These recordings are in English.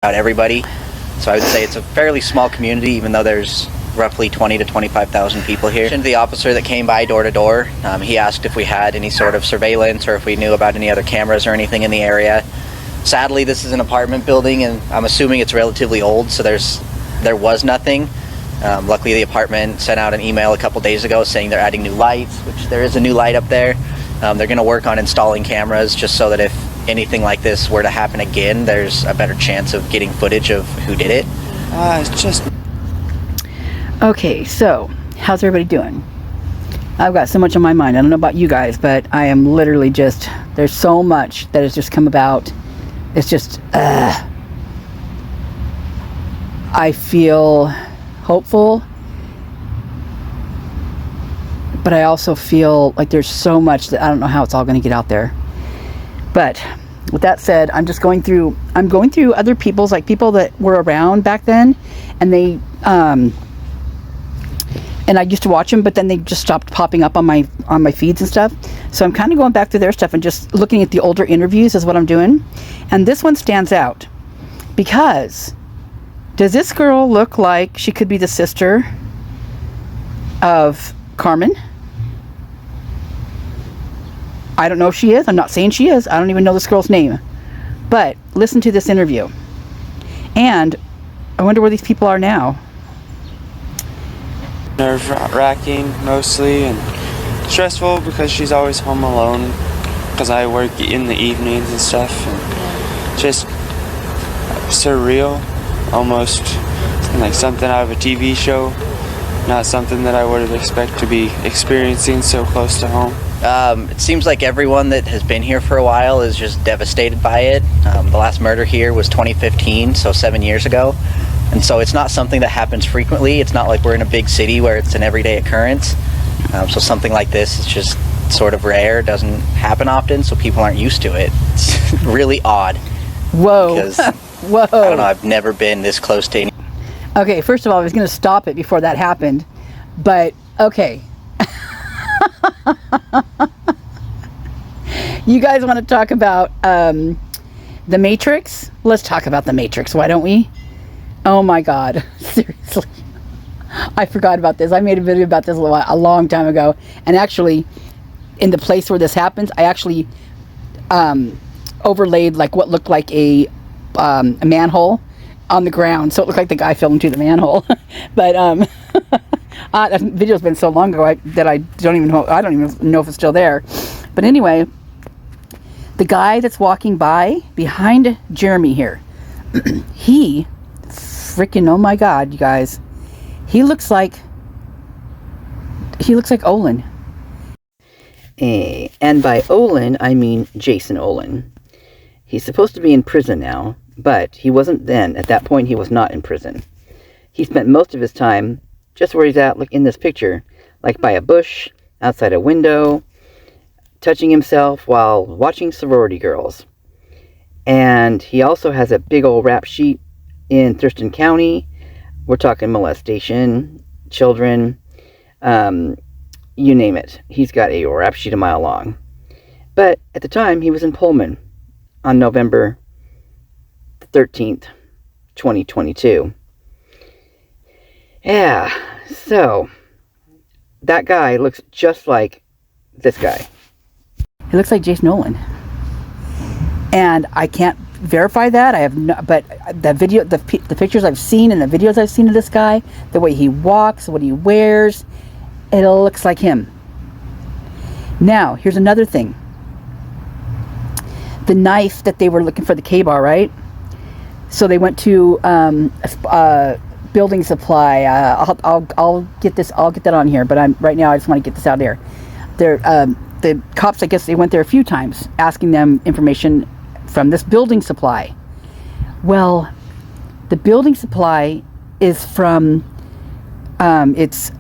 out everybody. So I would say it's a fairly small community, even though there's roughly 20 to 25,000 people here. The officer that came by door to door, he asked if we had any sort of surveillance or if we knew about any other cameras or anything in the area. Sadly, this is an apartment building, and I'm assuming it's relatively old, so there was nothing. Luckily, the apartment sent out an email a couple days ago saying they're adding new lights, which there is a new light up there. They're going to work on installing cameras just so that if anything like this were to happen again, there's a better chance of getting footage of who did it. It's just... Okay, so how's everybody doing? I've got so much on my mind. I don't know about you guys, but I am literally just, there's so much that has just come about. It's just, I feel hopeful, but I also feel like there's so much that I don't know how it's all going to get out there. But with that said, I'm going through other people's, like people that were around back then, and they, and I used to watch them, but then they just stopped popping up on my feeds and stuff. So I'm kind of going back to their stuff and just looking at the older interviews is what I'm doing. And this one stands out because does this girl look like she could be the sister of Carmen? I don't know if she is. I'm not saying she is. I don't even know this girl's name. But listen to this interview. And I wonder where these people are now. Nerve-wracking mostly, and stressful because she's always home alone because I work in the evenings and stuff, and just surreal, almost like something out of a TV show, not something that I would expect to be experiencing so close to home. It seems like everyone that has been here for a while is just devastated by it. The last murder here was 2015, so 7 years ago. And so it's not something that happens frequently. It's not like we're in a big city where it's an everyday occurrence. So something like this is just sort of rare, doesn't happen often, so people aren't used to it. It's really odd. Whoa. Because, whoa. I don't know, I've never been this close to any. Okay, first of all, I was going to stop it before that happened. But, okay. You guys want to talk about The Matrix? Let's talk about The Matrix, why don't we? Oh my God, seriously. I forgot about this. I made a video about this a long time ago. And actually, in the place where this happens, I actually overlaid like what looked like a manhole on the ground. So it looked like the guy fell into the manhole. But that video's been so long ago that I don't even know if it's still there. But anyway, the guy that's walking by behind Jeremy here, he freaking, oh my God, you guys, he looks like Olin. And by Olin, I mean Jason Olin. He's supposed to be in prison now, but he wasn't then. At that point, he was not in prison. He spent most of his time just where he's at, like in this picture, like by a bush, outside a window, touching himself while watching sorority girls. And he also has a big old rap sheet in Thurston County. We're talking molestation, children, you name it. He's got a rap sheet a mile long. But at the time, he was in Pullman on November 13th, 2022. Yeah, so that guy looks just like this guy. He looks like Jason Olin. And I can't verify that. I have no, but the video, the pictures I've seen and the videos I've seen of this guy, the way he walks, what he wears, it looks like him. Now, here's another thing. The knife that they were looking for the K-bar, right? So they went to building supply. I'll get this. I'll get that on here. But right now I just want to get this out there. The cops, I guess, they went there a few times asking them information from this building supply. Well, the building supply is from. It's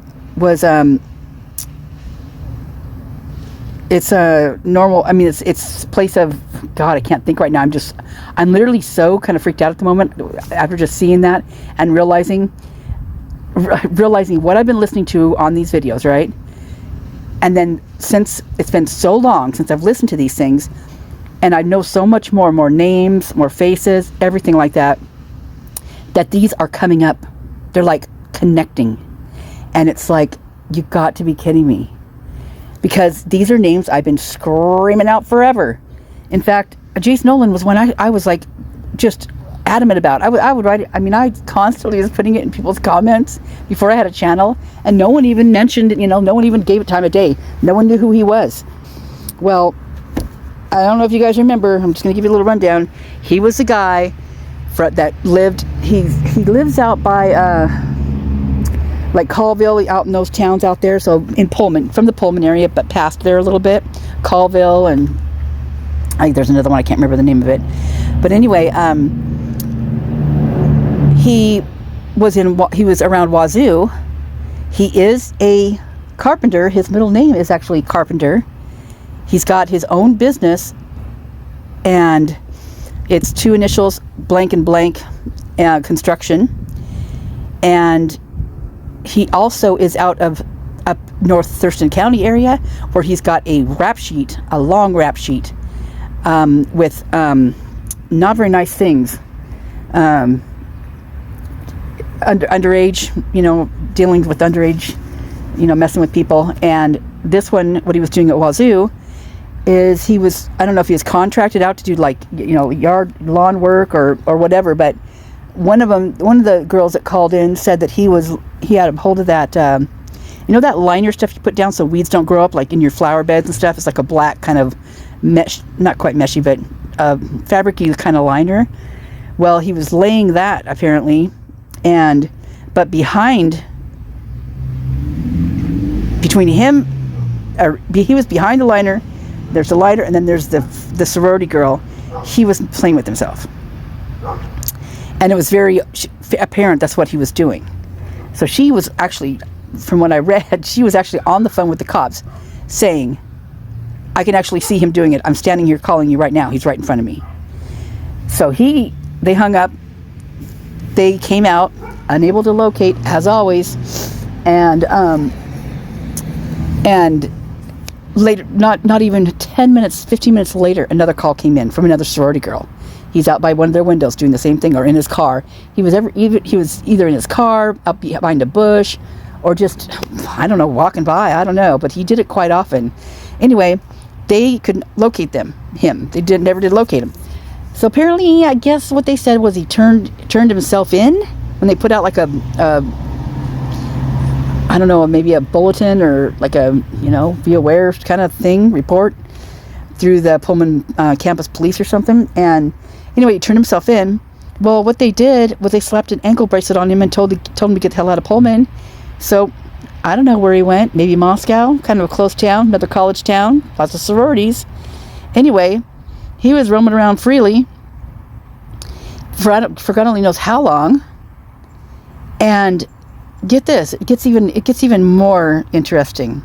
a normal. I mean, it's place of. God, I can't think right now. I'm literally so kind of freaked out at the moment after just seeing that and realizing what I've been listening to on these videos, right? And then since it's been so long since I've listened to these things, and I know so much more names, more faces, everything like that. that these are coming up. They're like connecting. And it's like, you got to be kidding me. Because these are names I've been screaming out forever. In fact, Jason Olin was one I was like just adamant about. I would write it. I mean, I constantly was putting it in people's comments before I had a channel, and no one even mentioned it, you know, no one even gave it time of day. No one knew who he was. Well, I don't know if you guys remember, I'm just going to give you a little rundown. He was the guy that lived, he lives out by like Colville, out in those towns out there, so in Pullman, from the Pullman area, but past there a little bit, Colville, and I think there's another one, I can't remember the name of it. But anyway, he was around Wazoo. He is a carpenter. His middle name is actually Carpenter. He's got his own business, and it's 2 initials, blank and blank, construction. And he also is out of up North Thurston County area, where he's got a rap sheet, a long rap sheet, with not very nice things. Underage, you know, dealing with underage, you know, messing with people. And this one, what he was doing at Wazoo, is he was, I don't know if he was contracted out to do, like, you know, yard lawn work or whatever, but one of the girls that called in said that he had a hold of that, you know, that liner stuff you put down so weeds don't grow up, like in your flower beds and stuff. It's like a black kind of mesh, not quite meshy, but fabricy kind of liner. Well, he was laying that apparently, but between him, he was behind the liner. There's the liner, and then there's the sorority girl. He was playing with himself, and it was very apparent that's what he was doing. So she was actually, from what I read, she was actually on the phone with the cops, saying, "I can actually see him doing it. I'm standing here calling you right now. He's right in front of me." So they hung up. They came out, unable to locate, as always, and later, not even 10 minutes, 15 minutes later, another call came in from another sorority girl. He's out by one of their windows doing the same thing, or in his car. He was either in his car, up behind a bush, or just, I don't know, walking by. I don't know, but he did it quite often. Anyway, they couldn't locate him. They never did locate him. So apparently, I guess what they said was he turned himself in when they put out like I don't know, maybe a bulletin or like a, you know, be aware kind of thing, report through the Pullman campus police or something. And anyway, he turned himself in. Well, what they did was they slapped an ankle bracelet on him and told him to get the hell out of Pullman. So I don't know where he went. Maybe Moscow, kind of a close town, another college town, lots of sororities. Anyway, he was roaming around freely for God only knows how long. And get this, it gets even more interesting.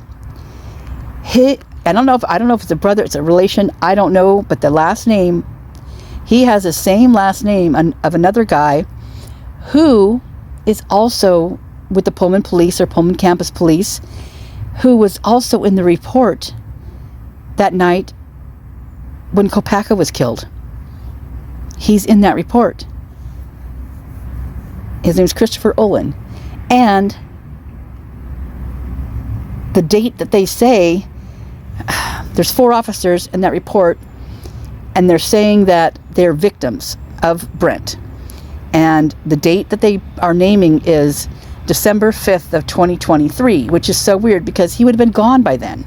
I don't know if it's a brother, it's a relation, I don't know, but the last name, he has the same last name of another guy who is also with the Pullman police or Pullman campus police, who was also in the report that night when Kopacka was killed. He's in that report. His name's Christopher Olin. And the date that they say, there's 4 officers in that report, and they're saying that they're victims of Brent. And the date that they are naming is December 5th of 2023, which is so weird because he would have been gone by then.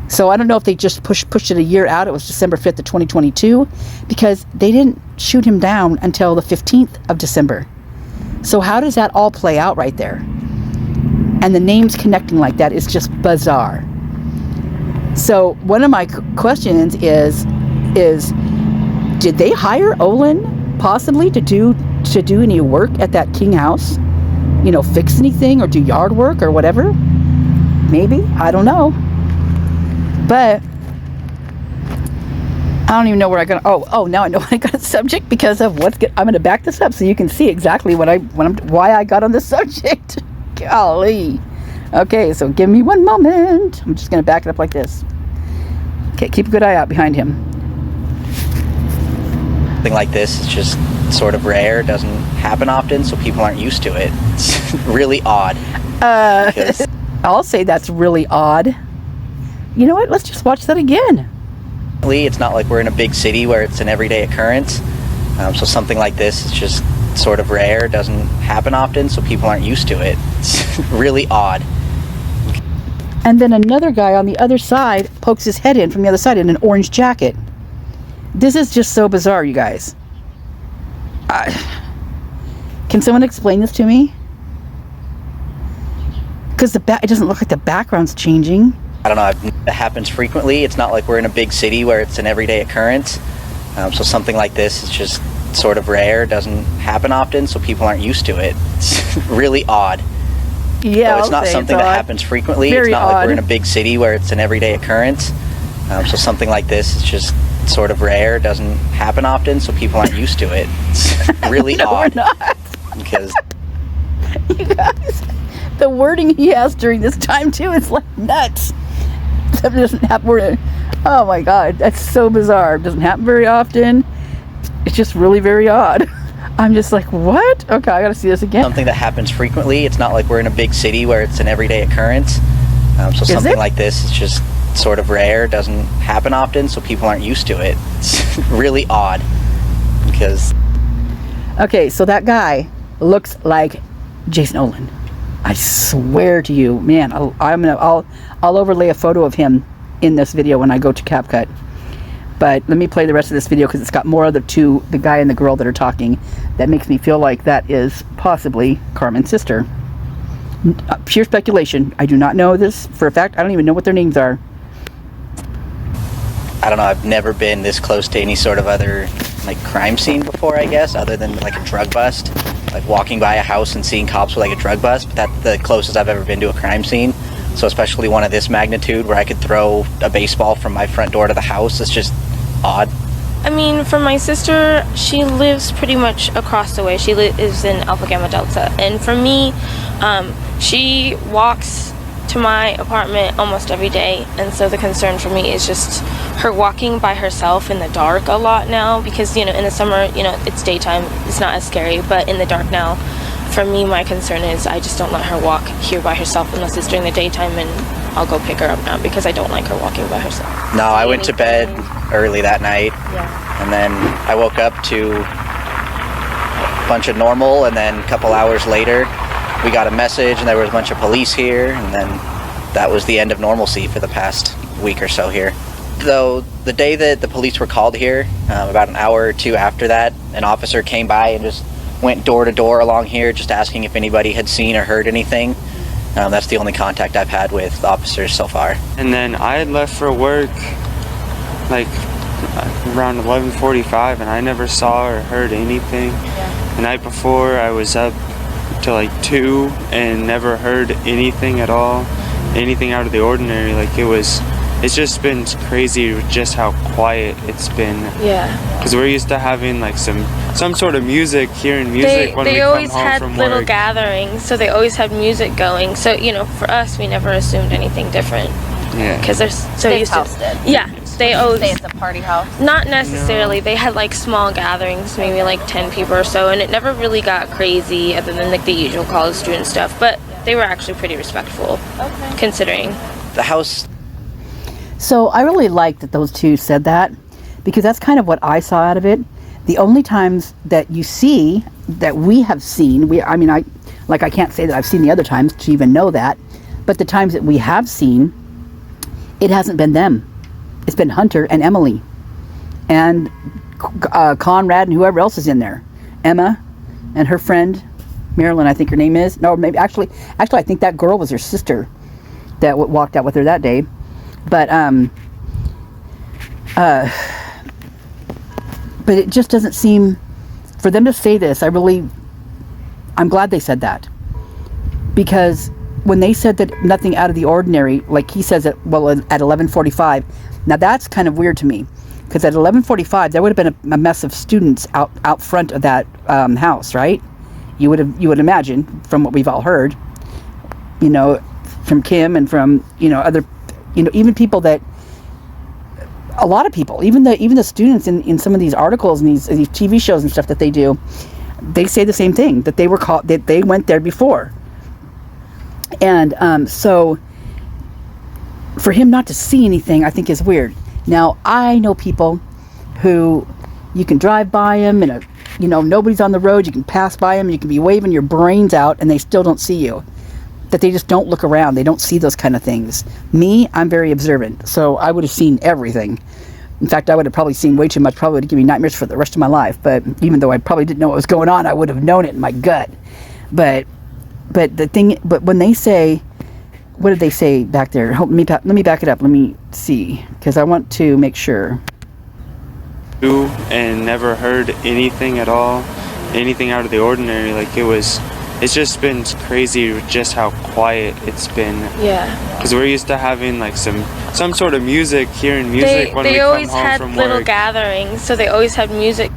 So I don't know if they just pushed it a year out. It was December 5th of 2022, because they didn't shoot him down until the 15th of December. So how does that all play out right there? And the names connecting like that is just bizarre. So one of my questions is did they hire Olin possibly to do any work at that King house? You know, fix anything or do yard work or whatever? Maybe, I don't know. But I don't even know where I got. Oh, now I know I got a subject because of I'm going to back this up so you can see exactly why I got on this subject. Golly. Okay, so give me one moment. I'm just going to back it up like this. Okay, keep a good eye out behind him. Something like this is just sort of rare, doesn't happen often, so people aren't used to it. It's really odd. Because I'll say that's really odd. You know what? Let's just watch that again. it's not like we're in a big city where it's an everyday occurrence. So something like this is just sort of rare, doesn't happen often, so people aren't used to it. It's really odd. And then another guy on the other side pokes his head in from the other side in an orange jacket. This is just so bizarre, you guys. Can someone explain this to me? Because it doesn't look like the background's changing. I don't know, it happens frequently. It's not like we're in a big city where it's an everyday occurrence. So something like this is just sort of rare, doesn't happen often, so people aren't used to it. It's really odd. Yeah, So it's not something that happens frequently. Very it's not like odd. we're in a big city where it's an everyday occurrence. So something like this is just sort of rare, doesn't happen often, so people aren't used to it. It's really No, odd. we're not. Because You guys, the wording he has during this time too, it's like nuts. That doesn't happen. Oh my God, that's so bizarre. It doesn't happen very often. It's just really very odd. I'm just like, what? Okay, I gotta see this again. something that happens frequently. It's not like we're in a big city where it's an everyday occurrence. So something it? like this is just sort of rare, doesn't happen often, so people aren't used to it. It's really odd. Because Okay, so that guy looks like Jason Olin. I swear to you, man. I'll overlay a photo of him in this video when I go to CapCut. But let me play the rest of this video because it's got more of the guy and the girl that are talking. That makes me feel like that is possibly Carmen's sister. Pure speculation. I do not know this for a fact. I don't even know what their names are. I don't know, I've never been this close to any sort of other like crime scene before, I guess, other than like a drug bust. Like walking by a house and seeing cops with like a drug bust, but that's the closest I've ever been to a crime scene. So especially one of this magnitude where I could throw a baseball from my front door to the house, it's just odd. I mean, for my sister, she lives pretty much across the way. She lives in Alpha Gamma Delta. And for me, she walks to my apartment almost every day. And so the concern for me is just her walking by herself in the dark a lot now. Because, in the summer, it's daytime. It's not as scary. But in the dark now, for me, my concern is I just don't let her walk here by herself unless it's during the daytime, and I'll go pick her up now because I don't like her walking by herself. No, I went to bed early that night. Yeah. And then I woke up to a bunch of normal, and then a couple hours later we got a message and there was a bunch of police here, and then that was the end of normalcy for the past week or so here. Though the day that the police were called here, about an hour or two after that, an officer came by and just went door to door along here just asking if anybody had seen or heard anything. That's the only contact I've had with officers so far. And then I had left for work like around 11:45, and I never saw or heard anything. Yeah. The night before I was up till like 2 and never heard anything at all, anything out of the ordinary. Like it's just been crazy just how quiet it's been. Yeah. Because we're used to having like some sort of music, hearing music when we They come always home had from little work. gatherings, so they always had music going. So for us, we never assumed anything different Yeah. because they're so This used house to. did. Yeah, they always. Say it's a party house. Not necessarily. They had like small gatherings, maybe like 10 people or so, and it never really got crazy other than like the usual college student stuff. But they were actually pretty respectful, considering. The house So I really like that those two said that, because that's kind of what I saw out of it. The only times that you see, that we have seen, I can't say that I've seen the other times to even know that, but the times that we have seen, it hasn't been them. It's been Hunter and Emily and Conrad and whoever else is in there. Emma and her friend, Marilyn, I think her name is. No, maybe actually I think that girl was her sister that walked out with her that day. But it just doesn't seem, for them to say this, I'm glad they said that. Because when they said that nothing out of the ordinary, like he says at 11:45, now that's kind of weird to me. Because at 11:45, there would have been a mess of students out front of that house, right? You would imagine, from what we've all heard, from Kim and from, other, even people that a lot of people, even the students in some of these articles and these TV shows and stuff that they do, they say the same thing, that they were caught, that they went there before. And so for him not to see anything, I think is weird. Now, I know people who you can drive by them and nobody's on the road, you can pass by them, you can be waving your brains out and they still don't see you. That they just don't look around, they don't see those kind of things. Me, I'm very observant, so I would have seen everything. In fact, I would have probably seen way too much, probably would give me nightmares for the rest of my life. But even though I probably didn't know what was going on, I would have known it in my gut. But when they say, what did they say back there? Let me back it up. Let me see, because I want to make sure. And never heard anything at all, anything out of the ordinary. Like it's just been crazy just how quiet it's been. Yeah. Because we're used to having like some sort of music, hearing music when we come home from work. They always had little gatherings, so they always had music.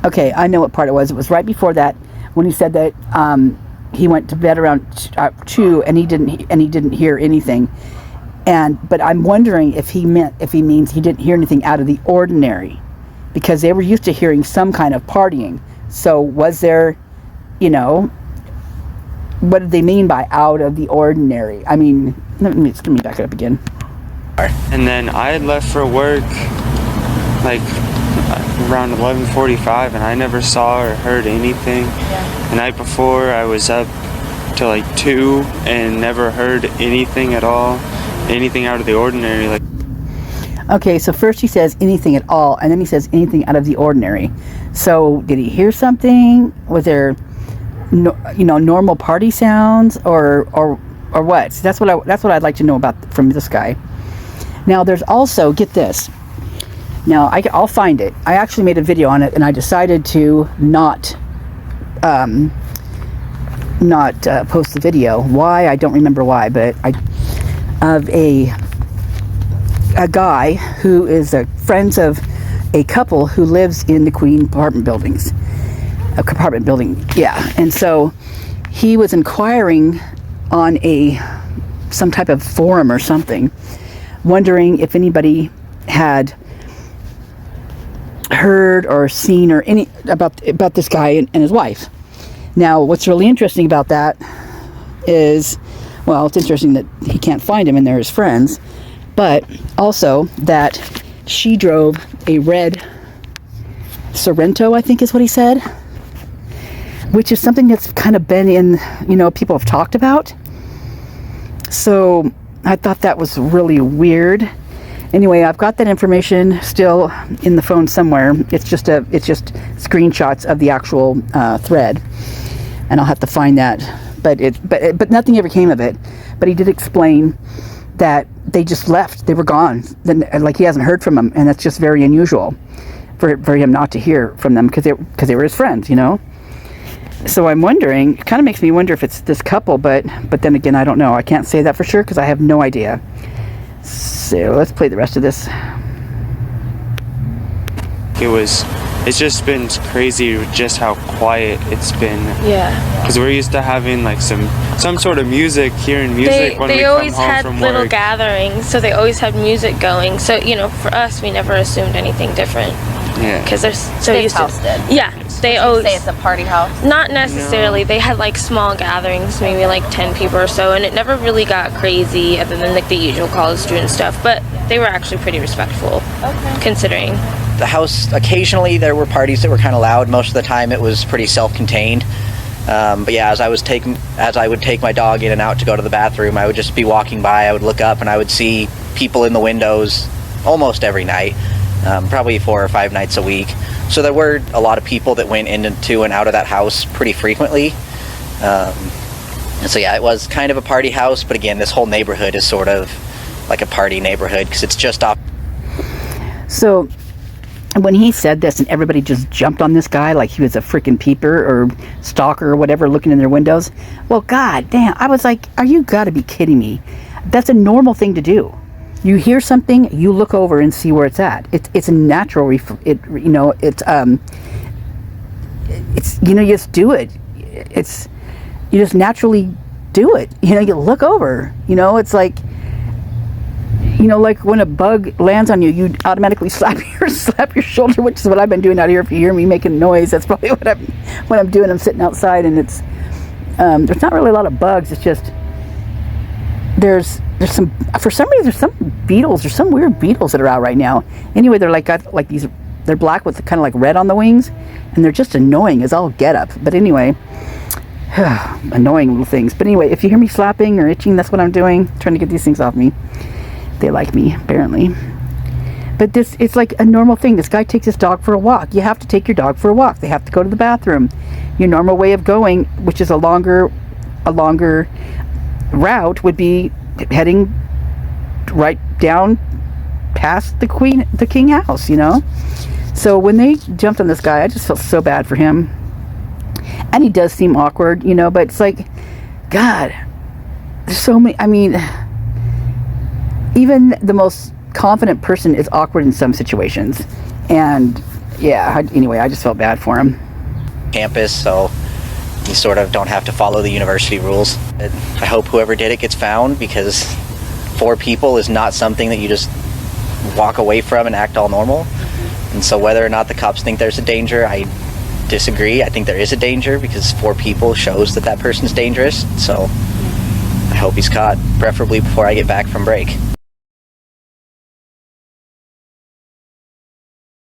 Okay, I know what part it was. It was right before that when he said that he went to bed around 2 and he didn't hear anything. But I'm wondering if he means he didn't hear anything out of the ordinary, because they were used to hearing some kind of partying. So was there, what did they mean by out of the ordinary? I mean, let me back it up again. And then I had left for work like around 11:45, and I never saw or heard anything. Yeah. The night before, I was up till like 2 and never heard anything at all, anything out of the ordinary. Like. Okay, so first he says anything at all, and then he says anything out of the ordinary. So did he hear something? Was there, normal party sounds, or what? So that's what I'd like to know about from this guy. Now there's also, get this. Now I'll find it. I actually made a video on it, and I decided to not post the video. Why? I don't remember why, but of a guy who is friends of a couple who lives in the Queen apartment building, yeah. And so he was inquiring on some type of forum or something, wondering if anybody had heard or seen or any about this guy and his wife. Now, what's really interesting about that is, well, it's interesting that he can't find him and they're his friends, but also that she drove a red Sorrento, I think is what he said, which is something that's kind of been in, people have talked about. So I thought that was really weird. Anyway, I've got that information still in the phone somewhere. It's just screenshots of the actual thread, and I'll have to find that. But nothing ever came of it. But he did explain that they just left. They were gone. Then, like, he hasn't heard from them, and that's just very unusual for him not to hear from them, because they were his friends, So I'm wondering. It kind of makes me wonder if it's this couple, but then again, I don't know. I can't say that for sure because I have no idea. So let's play the rest of this. It's just been crazy just how quiet it's been. Yeah. Because we're used to having like some sort of music, hearing music when we come home from work. They always had little gatherings, so they always had music going. So, for us, we never assumed anything different. Yeah. Because they're so This used house to. did. Yeah. They always say it's a party house. Not necessarily. No. They had like small gatherings, maybe like 10 people or so, and it never really got crazy other than like the usual college student stuff. But they were actually pretty respectful, considering. The house, occasionally there were parties that were kind of loud. Most of the time it was pretty self-contained. But yeah, as I would take my dog in and out to go to the bathroom, I would just be walking by, I would look up and I would see people in the windows almost every night, probably 4 or 5 nights a week. So there were a lot of people that went into and out of that house pretty frequently. And so yeah, it was kind of a party house, but again, this whole neighborhood is sort of like a party neighborhood because it's just off. So when he said this and everybody just jumped on this guy like he was a freaking peeper or stalker or whatever looking in their windows, well, god damn, I was like, are you gotta be kidding me? That's a normal thing to do. You hear something, you look over and see where it's at. It's a natural, you just do it. You just naturally do it. You look over. It's like, you know, like when a bug lands on you, you automatically slap your shoulder, which is what I've been doing out here. If you hear me making noise, that's probably what I'm doing. I'm sitting outside, and it's there's not really a lot of bugs. It's just there's some, for some reason, there's some beetles. There's some weird beetles that are out right now. Anyway, they're got like these. They're black with kind of like red on the wings, and they're just annoying as all get up. But anyway, annoying little things. But anyway, if you hear me slapping or itching, that's what I'm doing, trying to get these things off me. They like me, apparently. But it's like a normal thing. This guy takes his dog for a walk. You have to take your dog for a walk. They have to go to the bathroom. Your normal way of going, which is a longer route, would be heading right down past the king house, you know? So when they jumped on this guy, I just felt so bad for him. And he does seem awkward, you know, but it's like, God, there's so many, I mean, even the most confident person is awkward in some situations. And yeah, anyway, I just felt bad for him. Campus, so you sort of don't have to follow the university rules. I hope whoever did it gets found, because 4 people is not something that you just walk away from and act all normal. And so whether or not the cops think there's a danger, I disagree. I think there is a danger, because 4 people shows that person's dangerous. So I hope he's caught, preferably before I get back from break.